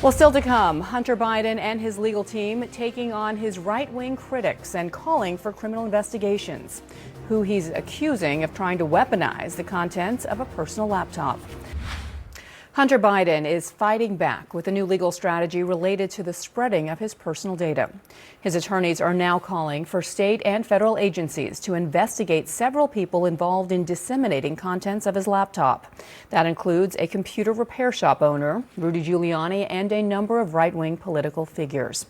Well, still to come, Hunter Biden and his legal team taking on his right-wing critics and calling for criminal investigations, who he's accusing of trying to weaponize the contents of a personal laptop. Hunter Biden is fighting back with a new legal strategy related to the spreading of his personal data. His attorneys are now calling for state and federal agencies to investigate several people involved in disseminating contents of his laptop. That includes a computer repair shop owner, Rudy Giuliani, and a number of right-wing political figures.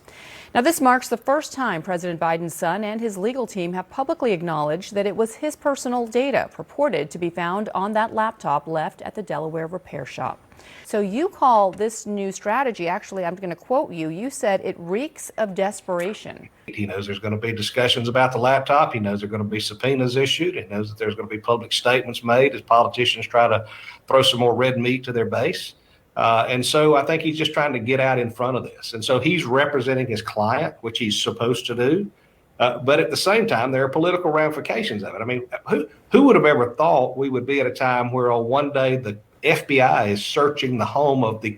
Now, this marks the first time President Biden's son and his legal team have publicly acknowledged that it was his personal data purported to be found on that laptop left at the Delaware repair shop. So you call this new strategy, actually, I'm going to quote you, you said it reeks of desperation. He knows there's going to be discussions about the laptop. He knows there are going to be subpoenas issued. He knows that there's going to be public statements made as politicians try to throw some more red meat to their base. And so I think he's just trying to get out in front of this. And so he's representing his client, which he's supposed to do. But at the same time, there are political ramifications of it. I mean, who would have ever thought we would be at a time where on one day the FBI is searching the home of the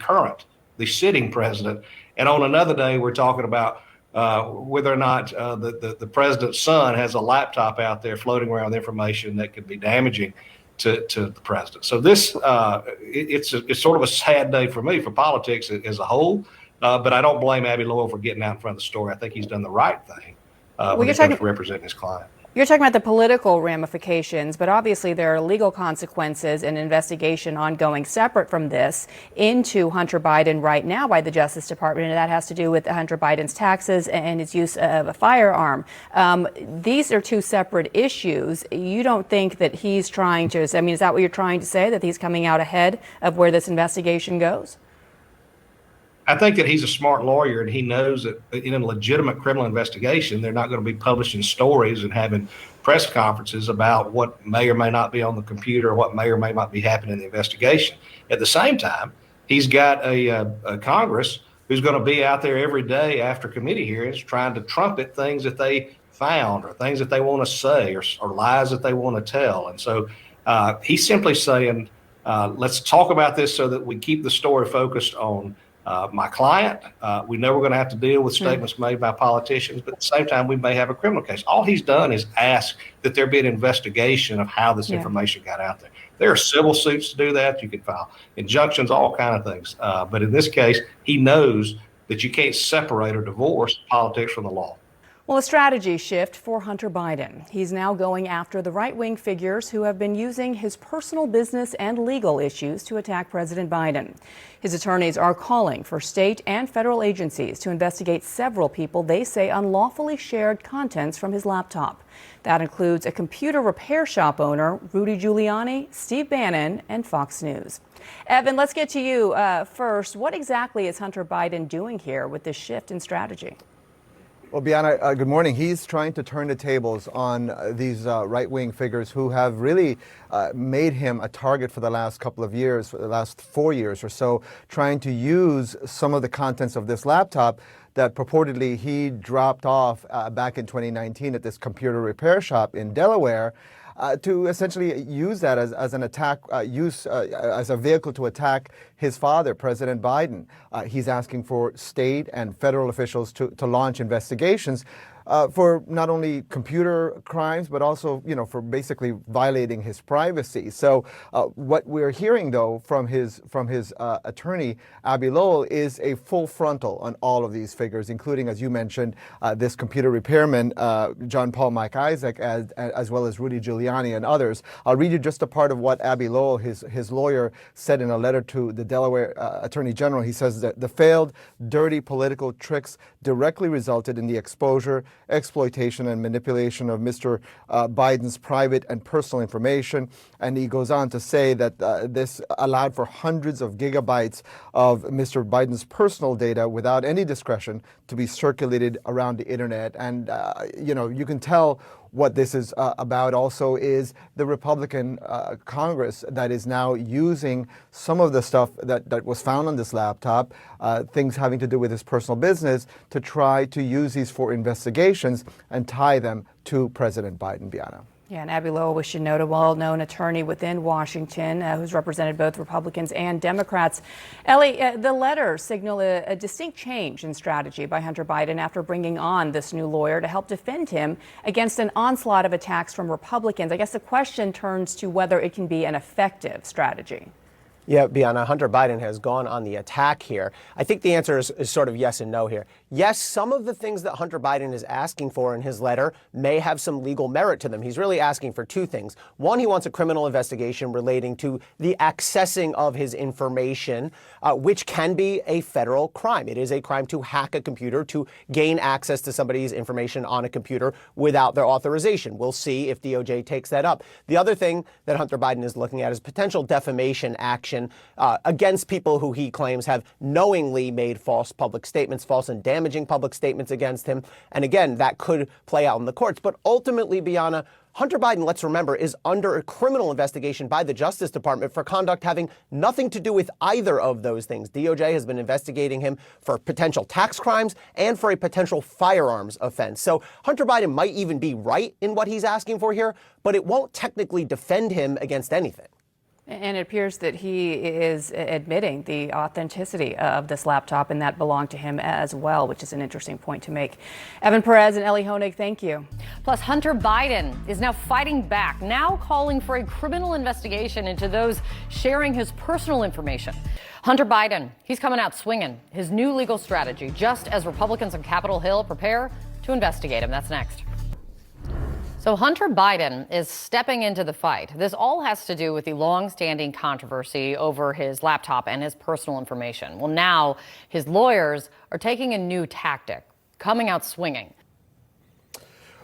sitting president, and on another day we're talking about whether or not the president's son has a laptop out there floating around with information that could be damaging to the president. So this it's sort of a sad day for me, for politics as a whole. But I don't blame Abby Lowell for getting out in front of the story. I think he's done the right thing when it comes to representing his client. You're talking about the political ramifications, but obviously there are legal consequences and investigation ongoing separate from this into Hunter Biden right now by the Justice Department, and that has to do with Hunter Biden's taxes and his use of a firearm. These are two separate issues. You don't think that he's trying to, I mean, is that what you're trying to say, that he's coming out ahead of where this investigation goes? I think that he's a smart lawyer, and he knows that in a legitimate criminal investigation, they're not going to be publishing stories and having press conferences about what may or may not be on the computer or what may or may not be happening in the investigation. At the same time, he's got a Congress who's going to be out there every day after committee hearings trying to trumpet things that they found or things that they want to say or lies that they want to tell. And so he's simply saying, let's talk about this so that we keep the story focused on my client. We know we're going to have to deal with statements made by politicians, but at the same time, we may have a criminal case. All he's done is ask that there be an investigation of how this information got out there. There are civil suits to do that. You can file injunctions, all kind of things. But in this case, he knows that you can't separate or divorce politics from the law. Well, a strategy shift for Hunter Biden. He's now going after the right-wing figures who have been using his personal business and legal issues to attack President Biden. His attorneys are calling for state and federal agencies to investigate several people they say unlawfully shared contents from his laptop. That includes a computer repair shop owner, Rudy Giuliani, Steve Bannon, and Fox News. Evan, let's get to you first. What exactly is Hunter Biden doing here with this shift in strategy? Well, Bianna, good morning. He's trying to turn the tables on these right-wing figures who have really made him a target for the last couple of years, for the last 4 years or so, trying to use some of the contents of this laptop that purportedly he dropped off back in 2019 at this computer repair shop in Delaware. To essentially use that as an attack, as a vehicle to attack his father, President Biden. He's asking for state and federal officials to launch investigations for not only computer crimes, but also, for basically violating his privacy. So what we're hearing, though, from his attorney, Abby Lowell, is a full frontal on all of these figures, including, as you mentioned, this computer repairman, John Paul Mike Isaac, as well as Rudy Giuliani and others. I'll read you just a part of what Abby Lowell, his lawyer, said in a letter to the Delaware Attorney General. He says that the failed, dirty political tricks directly resulted in the exposure, exploitation, and manipulation of Mr. Biden's private and personal information. And he goes on to say that this allowed for hundreds of gigabytes of Mr. Biden's personal data without any discretion to be circulated around the internet. And, you can tell what this is about also is the Republican Congress that is now using some of the stuff that was found on this laptop, things having to do with his personal business, to try to use these for investigations and tie them to President Biden, Bianna. Yeah, and Abby Lowell, we should note, a well-known attorney within Washington who's represented both Republicans and Democrats. Ellie, the letters signal a distinct change in strategy by Hunter Biden after bringing on this new lawyer to help defend him against an onslaught of attacks from Republicans. I guess the question turns to whether it can be an effective strategy. Yeah, Bianna, Hunter Biden has gone on the attack here. I think the answer is sort of yes and no here. Yes, some of the things that Hunter Biden is asking for in his letter may have some legal merit to them. He's really asking for two things. One, he wants a criminal investigation relating to the accessing of his information, which can be a federal crime. It is a crime to hack a computer, to gain access to somebody's information on a computer without their authorization. We'll see if DOJ takes that up. The other thing that Hunter Biden is looking at is potential defamation action against people who he claims have knowingly made false public statements, false and damaging public statements against him. And again, that could play out in the courts. But ultimately, Bianna, Hunter Biden, let's remember, is under a criminal investigation by the Justice Department for conduct having nothing to do with either of those things. DOJ has been investigating him for potential tax crimes and for a potential firearms offense. So Hunter Biden might even be right in what he's asking for here, but it won't technically defend him against anything. And it appears that he is admitting the authenticity of this laptop and that belonged to him as well, which is an interesting point to make. Evan Perez and Ellie Honig, thank you. Plus, Hunter Biden is now fighting back, now calling for a criminal investigation into those sharing his personal information. Hunter Biden, he's coming out swinging his new legal strategy just as Republicans on Capitol Hill prepare to investigate him. That's next. So Hunter Biden is stepping into the fight. This all has to do with the long-standing controversy over his laptop and his personal information. Well, now his lawyers are taking a new tactic, coming out swinging.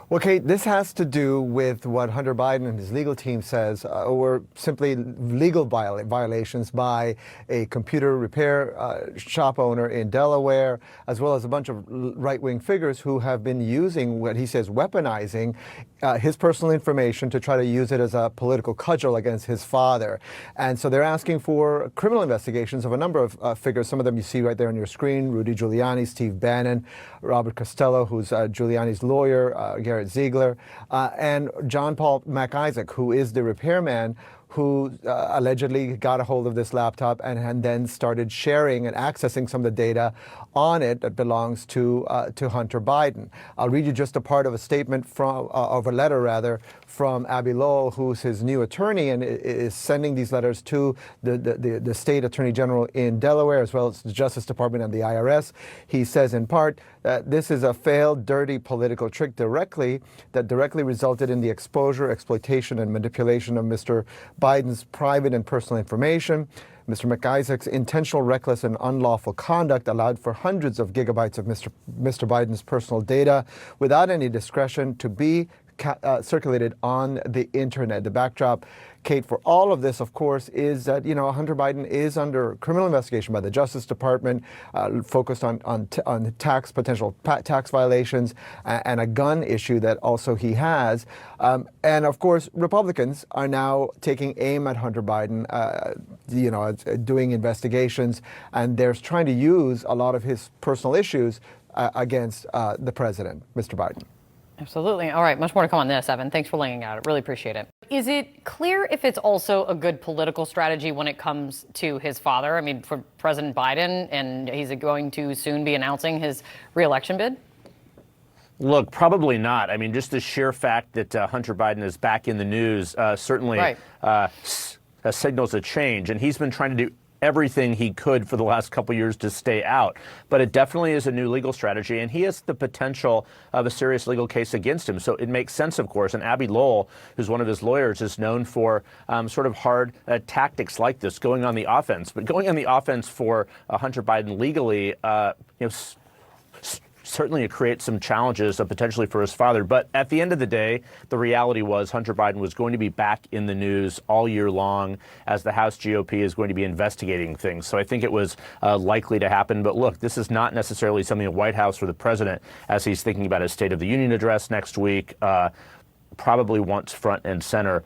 Well, Kate, this has to do with what Hunter Biden and his legal team says were simply legal violations by a computer repair shop owner in Delaware, as well as a bunch of right-wing figures who have been using what he says weaponizing his personal information to try to use it as a political cudgel against his father. And so they're asking for criminal investigations of a number of figures. Some of them you see right there on your screen: Rudy Giuliani, Steve Bannon, Robert Costello, who's Giuliani's lawyer, Garrett Ziegler, and John Paul MacIsaac, who is the repairman who allegedly got a hold of this laptop and then started sharing and accessing some of the data on it that belongs to Hunter Biden. I'll read you just a part of a statement of a letter rather from Abby Lowell, who's his new attorney and is sending these letters to the state attorney general in Delaware, as well as the Justice Department and the IRS. He says in part that this is a failed, dirty political trick that directly resulted in the exposure, exploitation, and manipulation of Mr. Biden's private and personal information. Mr. MacIsaac's intentional, reckless, and unlawful conduct allowed for hundreds of gigabytes of Mr. Biden's personal data without any discretion to be circulated on the internet. The backdrop, Kate, for all of this, of course, is that, Hunter Biden is under criminal investigation by the Justice Department, focused on potential tax violations and a gun issue that also he has. And of course, Republicans are now taking aim at Hunter Biden, doing investigations, and they're trying to use a lot of his personal issues against the president, Mr. Biden. Absolutely. All right. Much more to come on this, Evan. Thanks for laying it out. I really appreciate it. Is it clear if it's also a good political strategy when it comes to his father? I mean, for President Biden, and he's going to soon be announcing his reelection bid? Look, probably not. I mean, just the sheer fact that Hunter Biden is back in the news certainly signals a change. And he's been trying to do everything he could for the last couple years to stay out. But it definitely is a new legal strategy, and he has the potential of a serious legal case against him. So it makes sense, of course. And Abby Lowell, who's one of his lawyers, is known for sort of hard tactics like this, going on the offense. But going on the offense for Hunter Biden legally, certainly it creates some challenges potentially for his father. But at the end of the day, the reality was Hunter Biden was going to be back in the news all year long as the House GOP is going to be investigating things. So I think it was likely to happen. But look, this is not necessarily something the White House or the president, as he's thinking about his State of the Union address next week, probably wants front and center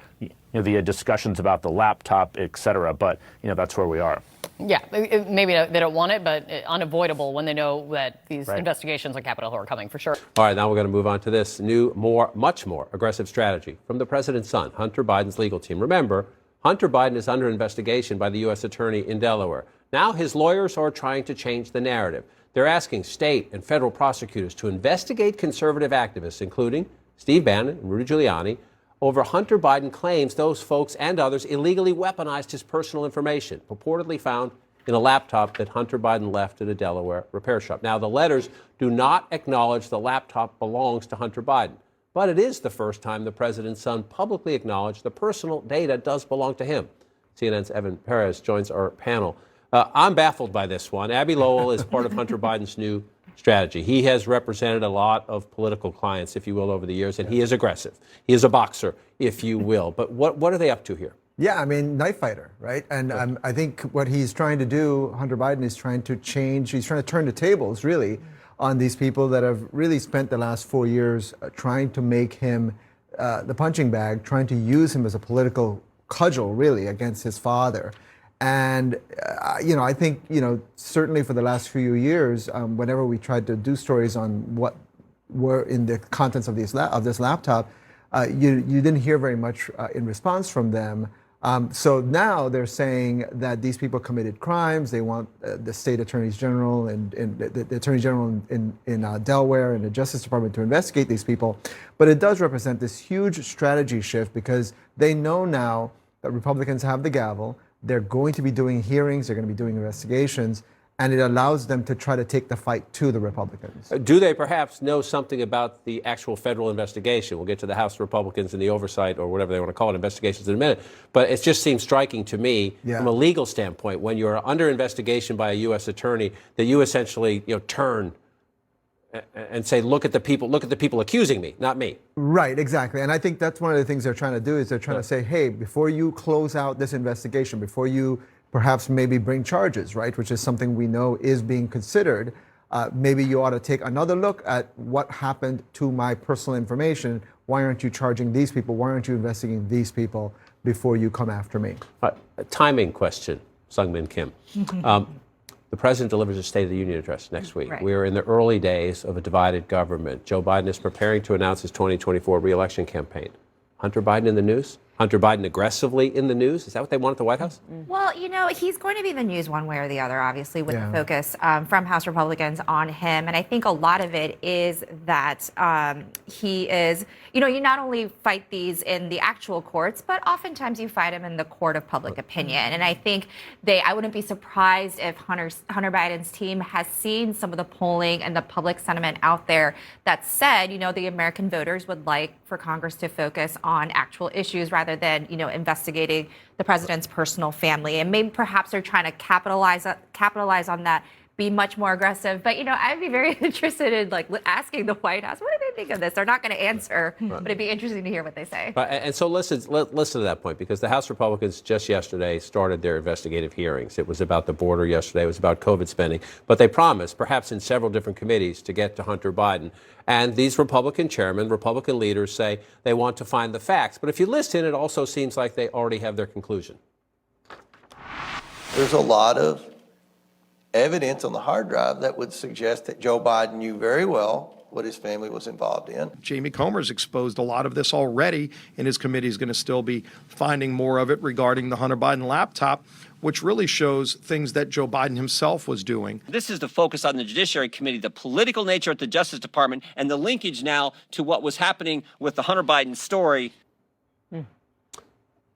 the discussions about the laptop, et cetera. But, that's where we are. Yeah, maybe they don't want it, but unavoidable when they know that these investigations on Capitol Hill are coming for sure. All right, now we're going to move on to this new, much more aggressive strategy from the president's son, Hunter Biden's legal team. Remember, Hunter Biden is under investigation by the U.S. Attorney in Delaware. Now his lawyers are trying to change the narrative. They're asking state and federal prosecutors to investigate conservative activists, including Steve Bannon and Rudy Giuliani, over Hunter Biden claims those folks and others illegally weaponized his personal information, purportedly found in a laptop that Hunter Biden left at a Delaware repair shop. Now, the letters do not acknowledge the laptop belongs to Hunter Biden, but it is the first time the president's son publicly acknowledged the personal data does belong to him. CNN's Evan Perez joins our panel. I'm baffled by this one. Abby Lowell is part of Hunter Biden's new strategy. He has represented a lot of political clients, if you will, over the years, and he is aggressive. He is a boxer, if you will. But what are they up to here? Yeah, I mean, knife fighter, right? And I think what he's trying to do, Hunter Biden, is trying to change, he's trying to turn the tables, really, on these people that have really spent the last 4 years trying to make him the punching bag, trying to use him as a political cudgel, really, against his father. And, I think, certainly for the last few years, whenever we tried to do stories on what were in the contents of this laptop, you didn't hear very much in response from them. So now they're saying that these people committed crimes. They want the state attorneys general and the attorney general in Delaware and the Justice Department to investigate these people. But it does represent this huge strategy shift because they know now that Republicans have the gavel. They're going to be doing hearings, they're going to be doing investigations, and it allows them to try to take the fight to the Republicans. Do they perhaps know something about the actual federal investigation? We'll get to the House Republicans and the oversight, or whatever they want to call it, investigations in a minute. But it just seems striking to me, from a legal standpoint, when you're under investigation by a U.S. attorney, that you essentially turn and say, look at the people accusing me, not me. Right, exactly. And I think that's one of the things they're trying to do is they're trying to say, hey, before you close out this investigation, before you perhaps maybe bring charges, right, which is something we know is being considered, maybe you ought to take another look at what happened to my personal information. Why aren't you charging these people? Why aren't you investigating these people before you come after me? A timing question, Sungmin Kim. The president delivers a State of the Union address next week. Right. We are in the early days of a divided government. Joe Biden is preparing to announce his 2024 re-election campaign. Hunter Biden in the news? Hunter Biden aggressively in the news? Is that what they want at the White House? Well, he's going to be in the news one way or the other, obviously, with the focus from House Republicans on him. And I think a lot of it is that he is, you not only fight these in the actual courts, but oftentimes you fight them in the court of public opinion. And I think I wouldn't be surprised if Hunter Biden's team has seen some of the polling and the public sentiment out there that said, the American voters would like for Congress to focus on actual issues rather than, investigating the president's personal family. And maybe perhaps they're trying to capitalize on that, be much more aggressive. But, I'd be very interested in asking the White House, what do they think of this? They're not going to answer, but it'd be interesting to hear what they say. And so listen to that point, because the House Republicans just yesterday started their investigative hearings. It was about the border yesterday. It was about COVID spending. But they promised, perhaps in several different committees, to get to Hunter Biden. And these Republican chairmen, Republican leaders say they want to find the facts. But if you listen, it also seems like they already have their conclusion. There's a lot of evidence on the hard drive that would suggest that Joe Biden knew very well what his family was involved in. Jamie Comer's exposed a lot of this already, and his committee is going to still be finding more of it regarding the Hunter Biden laptop, which really shows things that Joe Biden himself was doing. This is the focus on the Judiciary Committee, the political nature at the Justice Department, and the linkage now to what was happening with the Hunter Biden story.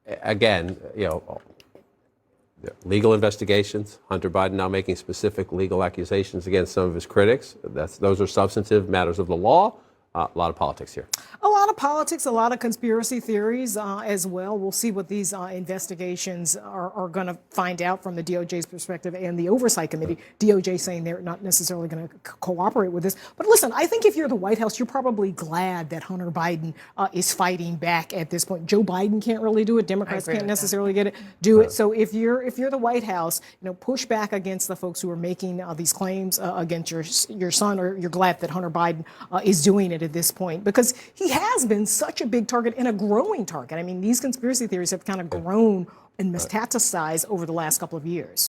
Again, legal investigations. Hunter Biden now making specific legal accusations against some of his critics. Those are substantive matters of the law. A lot of politics here. A lot of politics, a lot of conspiracy theories as well. We'll see what these investigations are going to find out from the DOJ's perspective and the Oversight Committee. DOJ saying they're not necessarily going to cooperate with this. But listen, I think if you're the White House, you're probably glad that Hunter Biden is fighting back at this point. Joe Biden can't really do it. Democrats can't necessarily do it. So if you're the White House, push back against the folks who are making these claims against your son, or you're glad that Hunter Biden is doing it at this point, because he has been such a big target and a growing target. I mean, these conspiracy theories have kind of grown and metastasized over the last couple of years.